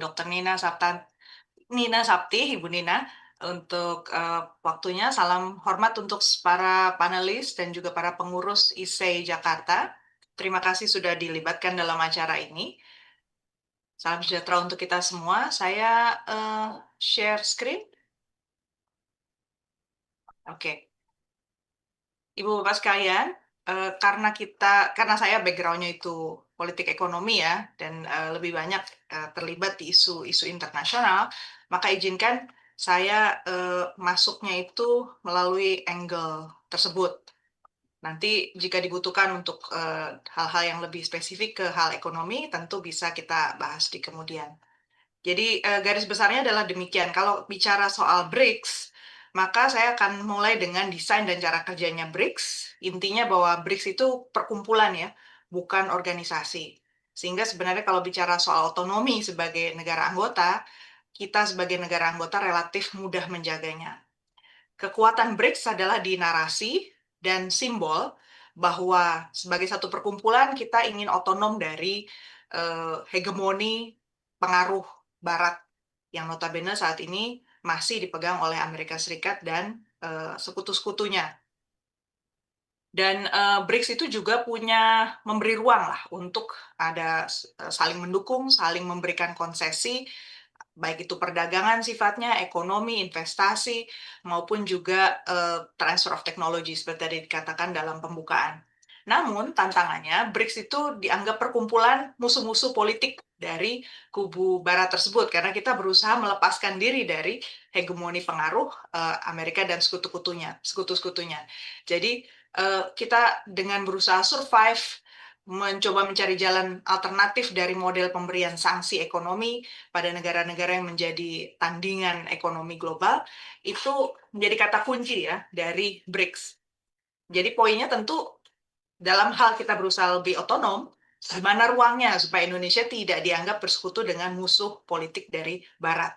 Dokter Nina Sapti, Ibu Nina, untuk waktunya. Salam hormat untuk para panelis dan juga para pengurus ISEI Jakarta. Terima kasih sudah dilibatkan dalam acara ini. Salam sejahtera untuk kita semua. Saya share screen. Oke. Ibu Bapak sekalian, karena saya background-nya itu politik ekonomi ya, dan lebih banyak terlibat di isu-isu internasional, maka izinkan saya masuknya itu melalui angle tersebut. Nanti jika dibutuhkan untuk hal-hal yang lebih spesifik ke hal ekonomi, tentu bisa kita bahas di kemudian. Jadi garis besarnya adalah demikian. Kalau bicara soal BRICS, maka saya akan mulai dengan desain dan cara kerjanya BRICS. Intinya bahwa BRICS itu perkumpulan ya, bukan organisasi. Sehingga sebenarnya kalau bicara soal otonomi sebagai negara anggota, kita sebagai negara anggota relatif mudah menjaganya. Kekuatan BRICS adalah di narasi dan simbol bahwa sebagai satu perkumpulan kita ingin otonom dari hegemoni pengaruh Barat yang notabene saat ini masih dipegang oleh Amerika Serikat dan sekutu-sekutunya. Dan BRICS itu juga punya memberi ruang lah untuk ada saling mendukung, saling memberikan konsesi, baik itu perdagangan sifatnya, ekonomi, investasi, maupun juga transfer of technology seperti tadi dikatakan dalam pembukaan. Namun tantangannya, BRICS itu dianggap perkumpulan musuh-musuh politik dari kubu Barat tersebut karena kita berusaha melepaskan diri dari hegemoni pengaruh Amerika dan sekutu-sekutunya. Jadi kita dengan berusaha survive, mencoba mencari jalan alternatif dari model pemberian sanksi ekonomi pada negara-negara yang menjadi tandingan ekonomi global, itu menjadi kata kunci ya dari BRICS. Jadi poinnya tentu dalam hal kita berusaha lebih otonom, di mana ruangnya supaya Indonesia tidak dianggap bersekutu dengan musuh politik dari Barat.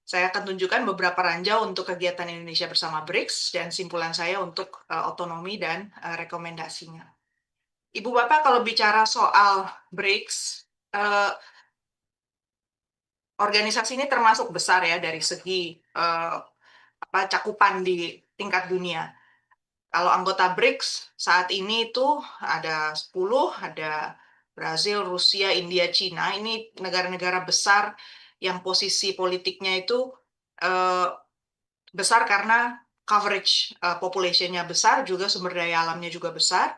Saya akan tunjukkan beberapa ranjau untuk kegiatan Indonesia bersama BRICS dan simpulan saya untuk otonomi dan rekomendasinya. Ibu Bapak kalau bicara soal BRICS, organisasi ini termasuk besar ya dari segi cakupan di tingkat dunia. Kalau anggota BRICS saat ini itu ada 10, ada Brazil, Rusia, India, Cina. Ini negara-negara besar yang posisi politiknya itu besar karena coverage population-nya besar, juga sumber daya alamnya juga besar.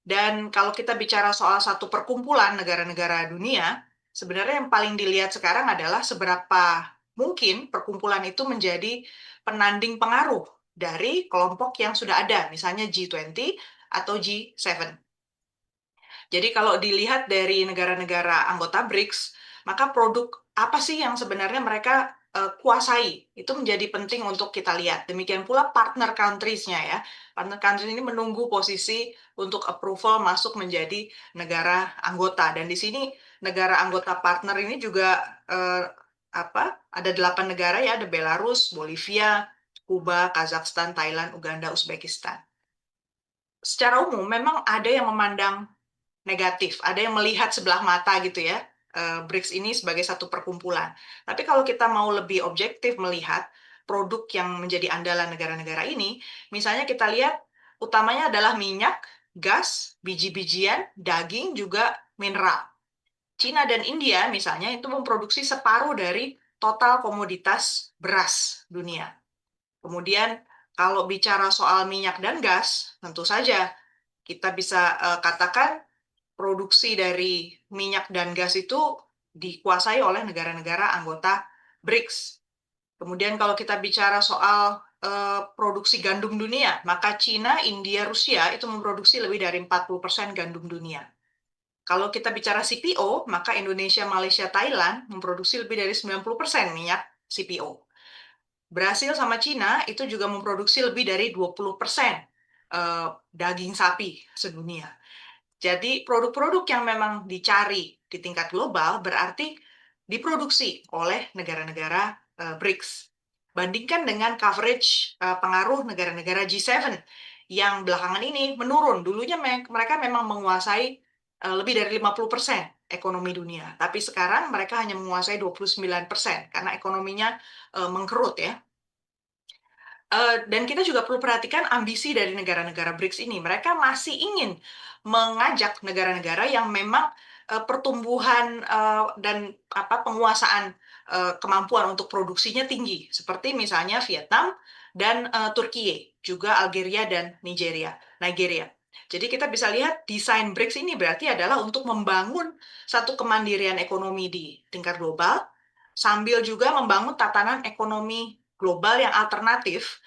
Dan kalau kita bicara soal satu perkumpulan negara-negara dunia, sebenarnya yang paling dilihat sekarang adalah seberapa mungkin perkumpulan itu menjadi penanding pengaruh dari kelompok yang sudah ada, misalnya G20 atau G7. Jadi kalau dilihat dari negara-negara anggota BRICS, maka produk apa sih yang sebenarnya mereka kuasai? Itu menjadi penting untuk kita lihat. Demikian pula partner countries-nya ya. Partner countries ini menunggu posisi untuk approval masuk menjadi negara anggota. Dan di sini negara anggota partner ini juga ada 8 negara ya, ada Belarus, Bolivia, Kuba, Kazakhstan, Thailand, Uganda, Uzbekistan. Secara umum memang ada yang memandang negatif, ada yang melihat sebelah mata gitu ya, BRICS ini sebagai satu perkumpulan. Tapi kalau kita mau lebih objektif melihat produk yang menjadi andalan negara-negara ini, misalnya kita lihat utamanya adalah minyak, gas, biji-bijian, daging, juga mineral. Cina dan India misalnya itu memproduksi separuh dari total komoditas beras dunia. Kemudian kalau bicara soal minyak dan gas, tentu saja kita bisa katakan produksi dari minyak dan gas itu dikuasai oleh negara-negara anggota BRICS. Kemudian kalau kita bicara soal produksi gandum dunia, maka Cina, India, Rusia itu memproduksi lebih dari 40% gandum dunia. Kalau kita bicara CPO, maka Indonesia, Malaysia, Thailand memproduksi lebih dari 90% minyak CPO. Brasil sama Cina itu juga memproduksi lebih dari 20% daging sapi sedunia. Jadi produk-produk yang memang dicari di tingkat global berarti diproduksi oleh negara-negara BRICS. Bandingkan dengan coverage pengaruh negara-negara G7 yang belakangan ini menurun. Dulunya mereka memang menguasai lebih dari 50% ekonomi dunia. Tapi sekarang mereka hanya menguasai 29% karena ekonominya mengkerut ya. Dan kita juga perlu perhatikan ambisi dari negara-negara BRICS ini. Mereka masih ingin mengajak negara-negara yang memang pertumbuhan dan penguasaan kemampuan untuk produksinya tinggi, seperti misalnya Vietnam dan Turki, juga Algeria dan Nigeria. Jadi kita bisa lihat desain BRICS ini berarti adalah untuk membangun satu kemandirian ekonomi di tingkat global, sambil juga membangun tatanan ekonomi global yang alternatif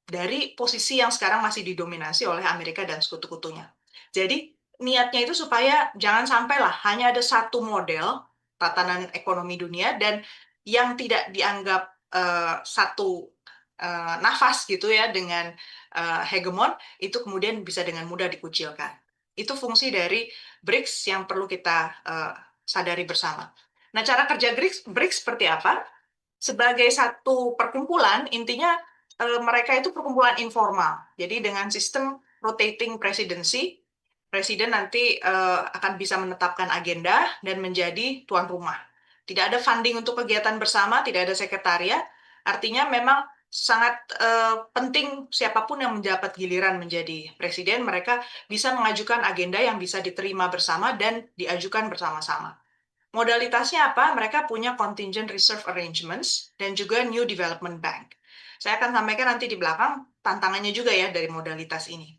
dari posisi yang sekarang masih didominasi oleh Amerika dan sekutu-kutunya. Jadi niatnya itu supaya jangan sampailah hanya ada satu model tatanan ekonomi dunia dan yang tidak dianggap satu nafas gitu ya dengan hegemon itu kemudian bisa dengan mudah dikucilkan. Itu fungsi dari BRICS yang perlu kita sadari bersama. Nah, cara kerja BRICS seperti apa? Sebagai satu perkumpulan, intinya mereka itu perkumpulan informal. Jadi dengan sistem rotating presidency, presiden nanti akan bisa menetapkan agenda dan menjadi tuan rumah. Tidak ada funding untuk kegiatan bersama, tidak ada sekretariat. Artinya memang sangat penting siapapun yang menjabat giliran menjadi presiden, mereka bisa mengajukan agenda yang bisa diterima bersama dan diajukan bersama-sama. Modalitasnya apa? Mereka punya contingent reserve arrangements dan juga new development bank. Saya akan sampaikan nanti di belakang tantangannya juga ya dari modalitas ini.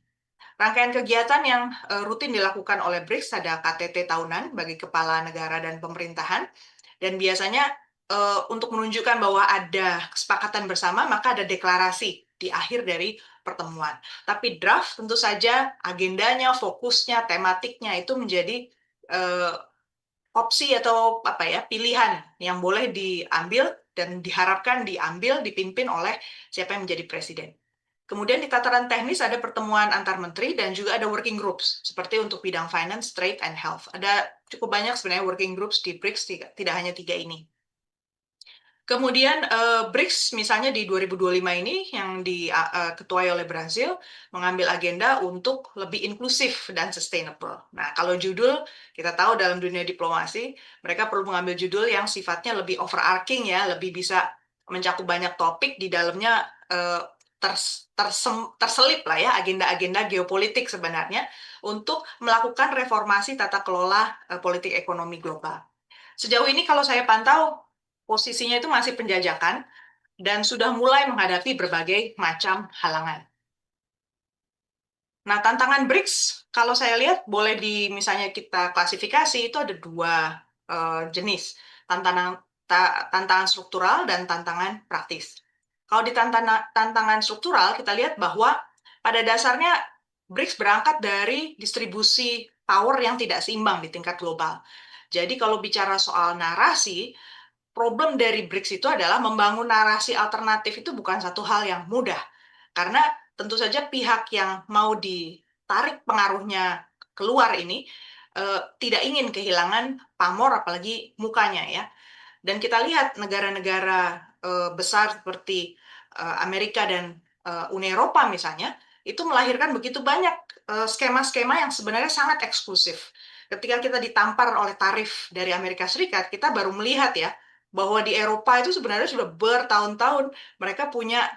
Rangkaian kegiatan yang rutin dilakukan oleh BRICS ada KTT tahunan bagi kepala negara dan pemerintahan, dan biasanya untuk menunjukkan bahwa ada kesepakatan bersama, maka ada deklarasi di akhir dari pertemuan. Tapi draft tentu saja agendanya, fokusnya, tematiknya itu menjadi opsi atau pilihan yang boleh diambil dan diharapkan diambil dipimpin oleh siapa yang menjadi presiden. Kemudian di tataran teknis ada pertemuan antar menteri dan juga ada working groups seperti untuk bidang finance, trade, and health. Ada cukup banyak sebenarnya working groups di BRICS, tidak hanya 3 ini. Kemudian BRICS misalnya di 2025 ini yang diketuai oleh Brasil mengambil agenda untuk lebih inklusif dan sustainable. Nah, kalau judul kita tahu dalam dunia diplomasi mereka perlu mengambil judul yang sifatnya lebih overarching ya, lebih bisa mencakup banyak topik di dalamnya terselip lah ya agenda-agenda geopolitik sebenarnya untuk melakukan reformasi tata kelola politik ekonomi global. Sejauh ini kalau saya pantau posisinya itu masih penjajakan dan sudah mulai menghadapi berbagai macam halangan. Nah, tantangan BRICS, kalau saya lihat boleh misalnya kita klasifikasi, itu ada 2 jenis, tantangan struktural dan tantangan praktis. Kalau di tantangan struktural, kita lihat bahwa pada dasarnya BRICS berangkat dari distribusi power yang tidak seimbang di tingkat global. Jadi kalau bicara soal narasi, problem dari BRICS itu adalah membangun narasi alternatif itu bukan satu hal yang mudah. Karena tentu saja pihak yang mau ditarik pengaruhnya keluar ini tidak ingin kehilangan pamor apalagi mukanya ya. Dan kita lihat negara-negara besar seperti Amerika dan Uni Eropa misalnya, itu melahirkan begitu banyak skema-skema yang sebenarnya sangat eksklusif. Ketika kita ditampar oleh tarif dari Amerika Serikat, kita baru melihat ya, bahwa di Eropa itu sebenarnya sudah bertahun-tahun mereka punya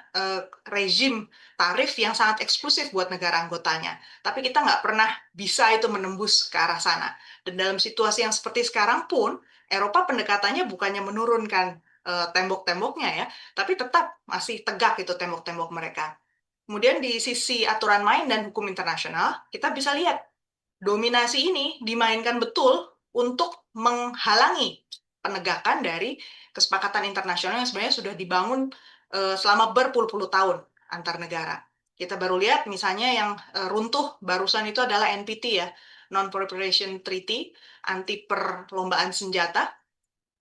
rezim tarif yang sangat eksklusif buat negara anggotanya. Tapi kita nggak pernah bisa itu menembus ke arah sana. Dan dalam situasi yang seperti sekarang pun, Eropa pendekatannya bukannya menurunkan tembok-temboknya ya, tapi tetap masih tegak itu tembok-tembok mereka. Kemudian di sisi aturan main dan hukum internasional, kita bisa lihat dominasi ini dimainkan betul untuk menghalangi penegakan dari kesepakatan internasional yang sebenarnya sudah dibangun selama berpuluh-puluh tahun antar negara. Kita baru lihat misalnya yang runtuh barusan itu adalah NPT ya, Non-Proliferation Treaty, anti perlombaan senjata,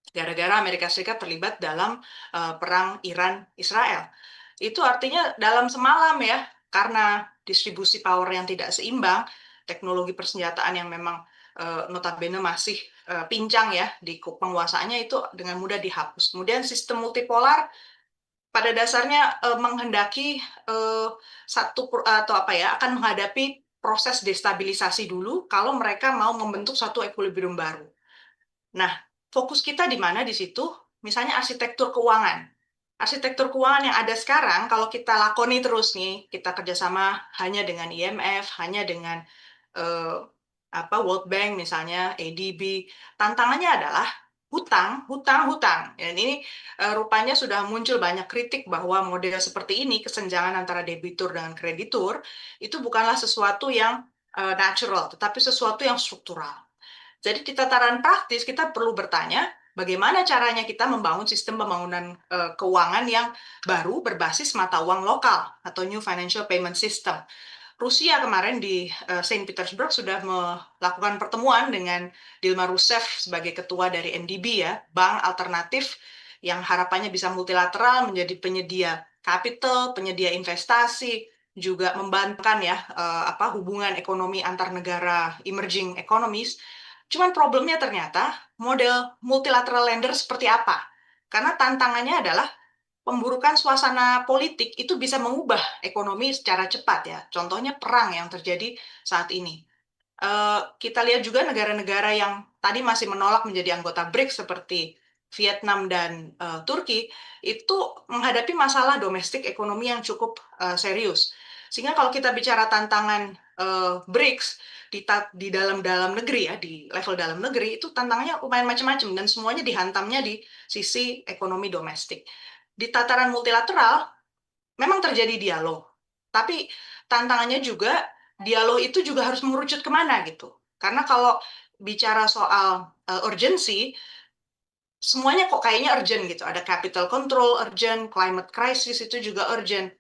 gara-gara Amerika Serikat terlibat dalam perang Iran-Israel. Itu artinya dalam semalam ya, karena distribusi power yang tidak seimbang, teknologi persenjataan yang memang notabene masih pincang ya di penguasaannya itu dengan mudah dihapus. Kemudian sistem multipolar pada dasarnya menghendaki satu atau akan menghadapi proses destabilisasi dulu kalau mereka mau membentuk satu equilibrium baru. Nah, fokus kita di mana di situ? Misalnya arsitektur keuangan. Arsitektur keuangan yang ada sekarang, kalau kita lakoni terus nih, kita kerjasama hanya dengan IMF, hanya dengan eh, World Bank misalnya, ADB, tantangannya adalah hutang, hutang, hutang. Dan ini rupanya sudah muncul banyak kritik bahwa model seperti ini, kesenjangan antara debitur dengan kreditur, itu bukanlah sesuatu yang natural, tetapi sesuatu yang struktural. Jadi di tataran praktis kita perlu bertanya bagaimana caranya kita membangun sistem pembangunan keuangan yang baru berbasis mata uang lokal atau New Financial Payment System. Rusia kemarin di Saint Petersburg sudah melakukan pertemuan dengan Dilma Rousseff sebagai ketua dari NDB ya, bank alternatif yang harapannya bisa multilateral menjadi penyedia capital, penyedia investasi, juga membantukan ya hubungan ekonomi antar negara emerging economies. Cuman problemnya ternyata model multilateral lender seperti apa? Karena tantangannya adalah pemburukan suasana politik itu bisa mengubah ekonomi secara cepat ya. Contohnya perang yang terjadi saat ini. Kita lihat juga negara-negara yang tadi masih menolak menjadi anggota BRICS seperti Vietnam dan Turki itu menghadapi masalah domestik ekonomi yang cukup serius. Sehingga kalau kita bicara tantangan BRICS di dalam negeri ya, di level dalam negeri itu tantangannya lumayan macam-macam dan semuanya dihantamnya di sisi ekonomi domestik. Di tataran multilateral memang terjadi dialog, tapi tantangannya juga dialog itu juga harus mengerucut kemana gitu. Karena kalau bicara soal urgency, semuanya kok kayaknya urgent gitu. Ada capital control urgent, climate crisis itu juga urgent.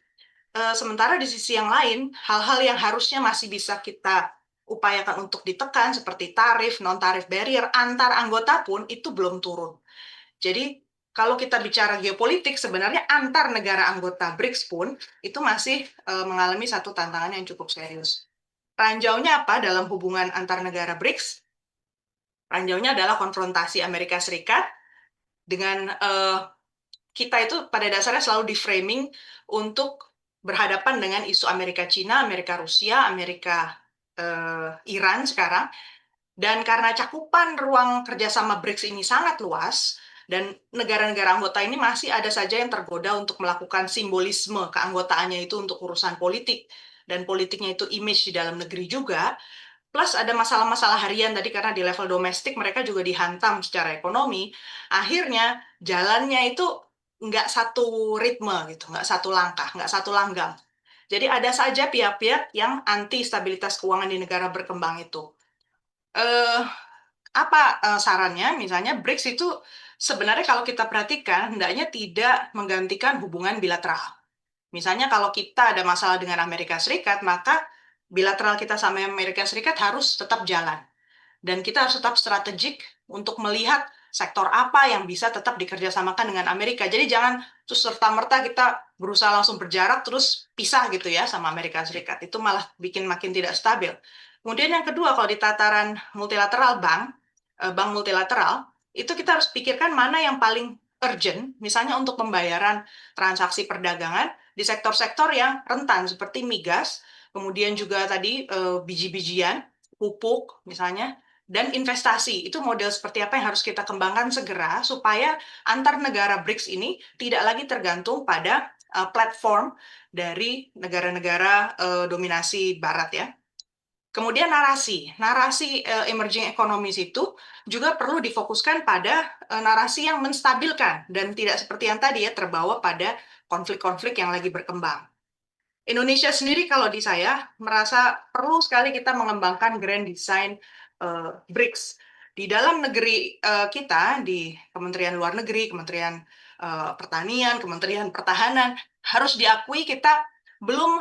Sementara di sisi yang lain, hal-hal yang harusnya masih bisa kita upayakan untuk ditekan seperti tarif, non-tarif barrier antar anggota pun itu belum turun. Jadi kalau kita bicara geopolitik, sebenarnya antar negara anggota BRICS pun itu masih mengalami satu tantangan yang cukup serius. Ranjaunya apa dalam hubungan antar negara BRICS? Ranjaunya adalah konfrontasi Amerika Serikat dengan kita itu pada dasarnya selalu di-framing untuk berhadapan dengan isu Amerika Cina, Amerika Rusia, Amerika Iran sekarang. Dan karena cakupan ruang kerjasama BRICS ini sangat luas, dan negara-negara anggota ini masih ada saja yang tergoda untuk melakukan simbolisme keanggotaannya itu untuk urusan politik, dan politiknya itu image di dalam negeri juga, plus ada masalah-masalah harian tadi karena di level domestik mereka juga dihantam secara ekonomi, akhirnya jalannya itu nggak satu ritme gitu, nggak satu langkah, nggak satu langgam. Jadi ada saja pihak-pihak yang anti stabilitas keuangan di negara berkembang itu. Eh, apa sarannya? Misalnya BRICS itu sebenarnya kalau kita perhatikan hendaknya tidak menggantikan hubungan bilateral. Misalnya kalau kita ada masalah dengan Amerika Serikat, maka bilateral kita sama Amerika Serikat harus tetap jalan. Dan kita harus tetap strategik untuk melihat sektor apa yang bisa tetap dikerjasamakan dengan Amerika. Jadi jangan terus serta-merta kita berusaha langsung berjarak terus pisah gitu ya sama Amerika Serikat. Itu malah bikin makin tidak stabil. Kemudian yang kedua, kalau di tataran multilateral bank multilateral, itu kita harus pikirkan mana yang paling urgent, misalnya untuk pembayaran transaksi perdagangan di sektor-sektor yang rentan seperti migas, kemudian juga tadi biji-bijian, pupuk misalnya, dan investasi. Itu model seperti apa yang harus kita kembangkan segera supaya antar negara BRICS ini tidak lagi tergantung pada platform dari negara-negara dominasi Barat ya. Kemudian narasi emerging economies itu juga perlu difokuskan pada narasi yang menstabilkan dan tidak seperti yang tadi ya terbawa pada konflik-konflik yang lagi berkembang. Indonesia sendiri kalau di saya merasa perlu sekali kita mengembangkan grand design BRICS. Di dalam negeri kita, di Kementerian Luar Negeri, Kementerian Pertanian, Kementerian Pertahanan, harus diakui kita belum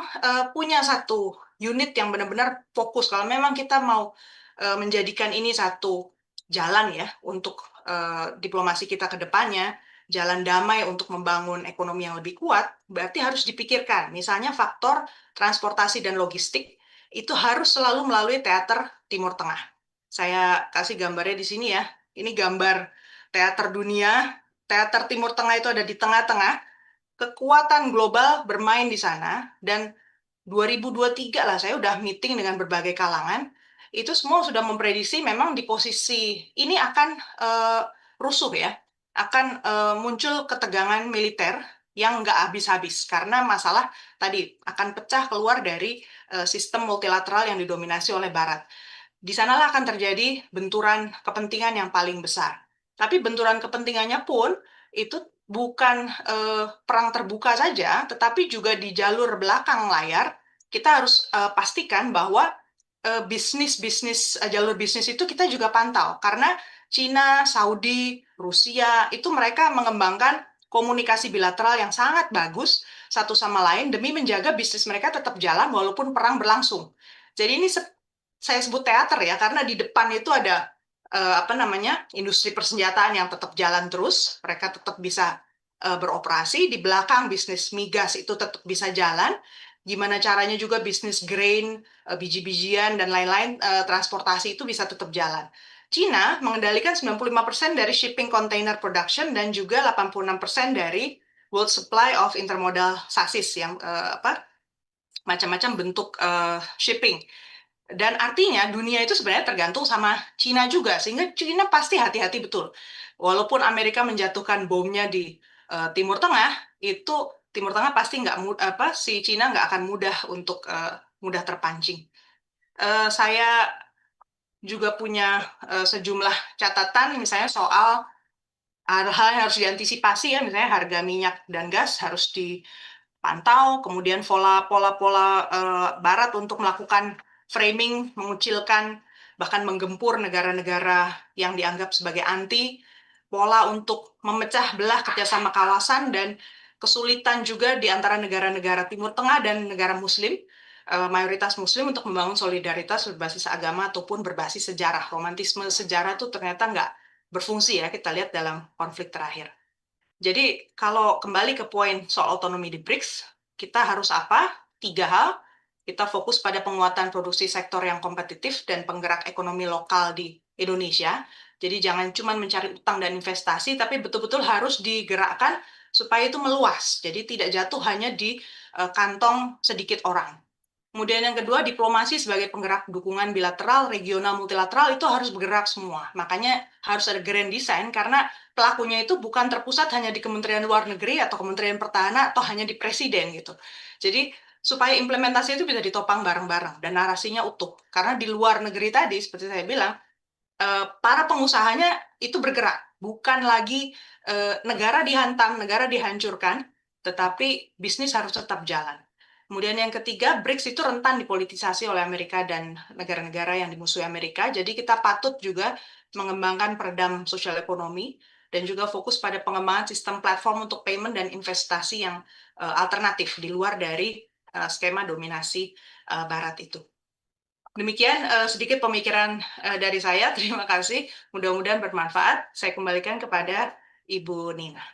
punya satu unit yang benar-benar fokus. Kalau memang kita mau menjadikan ini satu jalan ya untuk diplomasi kita ke depannya, jalan damai untuk membangun ekonomi yang lebih kuat, berarti harus dipikirkan. Misalnya faktor transportasi dan logistik itu harus selalu melalui teater Timur Tengah. Saya kasih gambarnya di sini ya. Ini gambar teater dunia. Teater Timur Tengah itu ada di tengah-tengah. Kekuatan global bermain di sana dan 2023 lah, saya udah meeting dengan berbagai kalangan, itu semua sudah memprediksi memang di posisi ini akan rusuh ya, akan muncul ketegangan militer yang nggak habis-habis karena masalah tadi akan pecah keluar dari sistem multilateral yang didominasi oleh Barat. Di sanalah akan terjadi benturan kepentingan yang paling besar. Tapi benturan kepentingannya pun itu bukan perang terbuka saja, tetapi juga di jalur belakang layar kita harus pastikan bahwa jalur bisnis itu kita juga pantau karena Cina, Saudi, Rusia itu mereka mengembangkan komunikasi bilateral yang sangat bagus satu sama lain demi menjaga bisnis mereka tetap jalan walaupun perang berlangsung. Jadi ini saya sebut teater ya karena di depan itu ada apa namanya industri persenjataan yang tetap jalan terus, mereka tetap bisa beroperasi. Di belakang bisnis migas itu tetap bisa jalan. Gimana caranya juga bisnis grain, biji-bijian dan lain-lain transportasi itu bisa tetap jalan. Cina mengendalikan 95% dari shipping container production dan juga 86% dari world supply of intermodal chassis yang apa macam-macam bentuk shipping. Dan artinya dunia itu sebenarnya tergantung sama Cina juga, sehingga Cina pasti hati-hati betul. Walaupun Amerika menjatuhkan bomnya di Timur Tengah, itu Timur Tengah pasti nggak apa si Cina nggak akan mudah untuk mudah terpancing. Saya juga punya sejumlah catatan, misalnya soal hal-hal yang harus diantisipasi ya, misalnya harga minyak dan gas harus dipantau, kemudian pola-pola Barat untuk melakukan framing, mengucilkan, bahkan menggempur negara-negara yang dianggap sebagai anti, pola untuk memecah belah kerjasama kawasan, dan kesulitan juga di antara negara-negara Timur Tengah dan negara Muslim, mayoritas Muslim untuk membangun solidaritas berbasis agama ataupun berbasis sejarah. Romantisme sejarah itu ternyata nggak berfungsi ya, kita lihat dalam konflik terakhir. Jadi kalau kembali ke poin soal otonomi di BRICS, kita harus apa? 3 hal. Kita fokus pada penguatan produksi sektor yang kompetitif dan penggerak ekonomi lokal di Indonesia. Jadi jangan cuma mencari utang dan investasi, tapi betul-betul harus digerakkan supaya itu meluas. Jadi tidak jatuh hanya di kantong sedikit orang. Kemudian yang kedua, diplomasi sebagai penggerak dukungan bilateral, regional, multilateral itu harus bergerak semua. Makanya harus ada grand design karena pelakunya itu bukan terpusat hanya di Kementerian Luar Negeri atau Kementerian Pertahanan atau hanya di Presiden gitu. Jadi supaya implementasi itu bisa ditopang bareng-bareng dan narasinya utuh. Karena di luar negeri tadi, seperti saya bilang, para pengusahanya itu bergerak. Bukan lagi negara dihantam, negara dihancurkan, tetapi bisnis harus tetap jalan. Kemudian yang ketiga, BRICS itu rentan dipolitisasi oleh Amerika dan negara-negara yang dimusuhi Amerika. Jadi kita patut juga mengembangkan peredam sosial ekonomi dan juga fokus pada pengembangan sistem platform untuk payment dan investasi yang alternatif di luar dari skema dominasi Barat itu. Demikian sedikit pemikiran dari saya. Terima kasih. Mudah-mudahan bermanfaat. Saya kembalikan kepada Ibu Nina.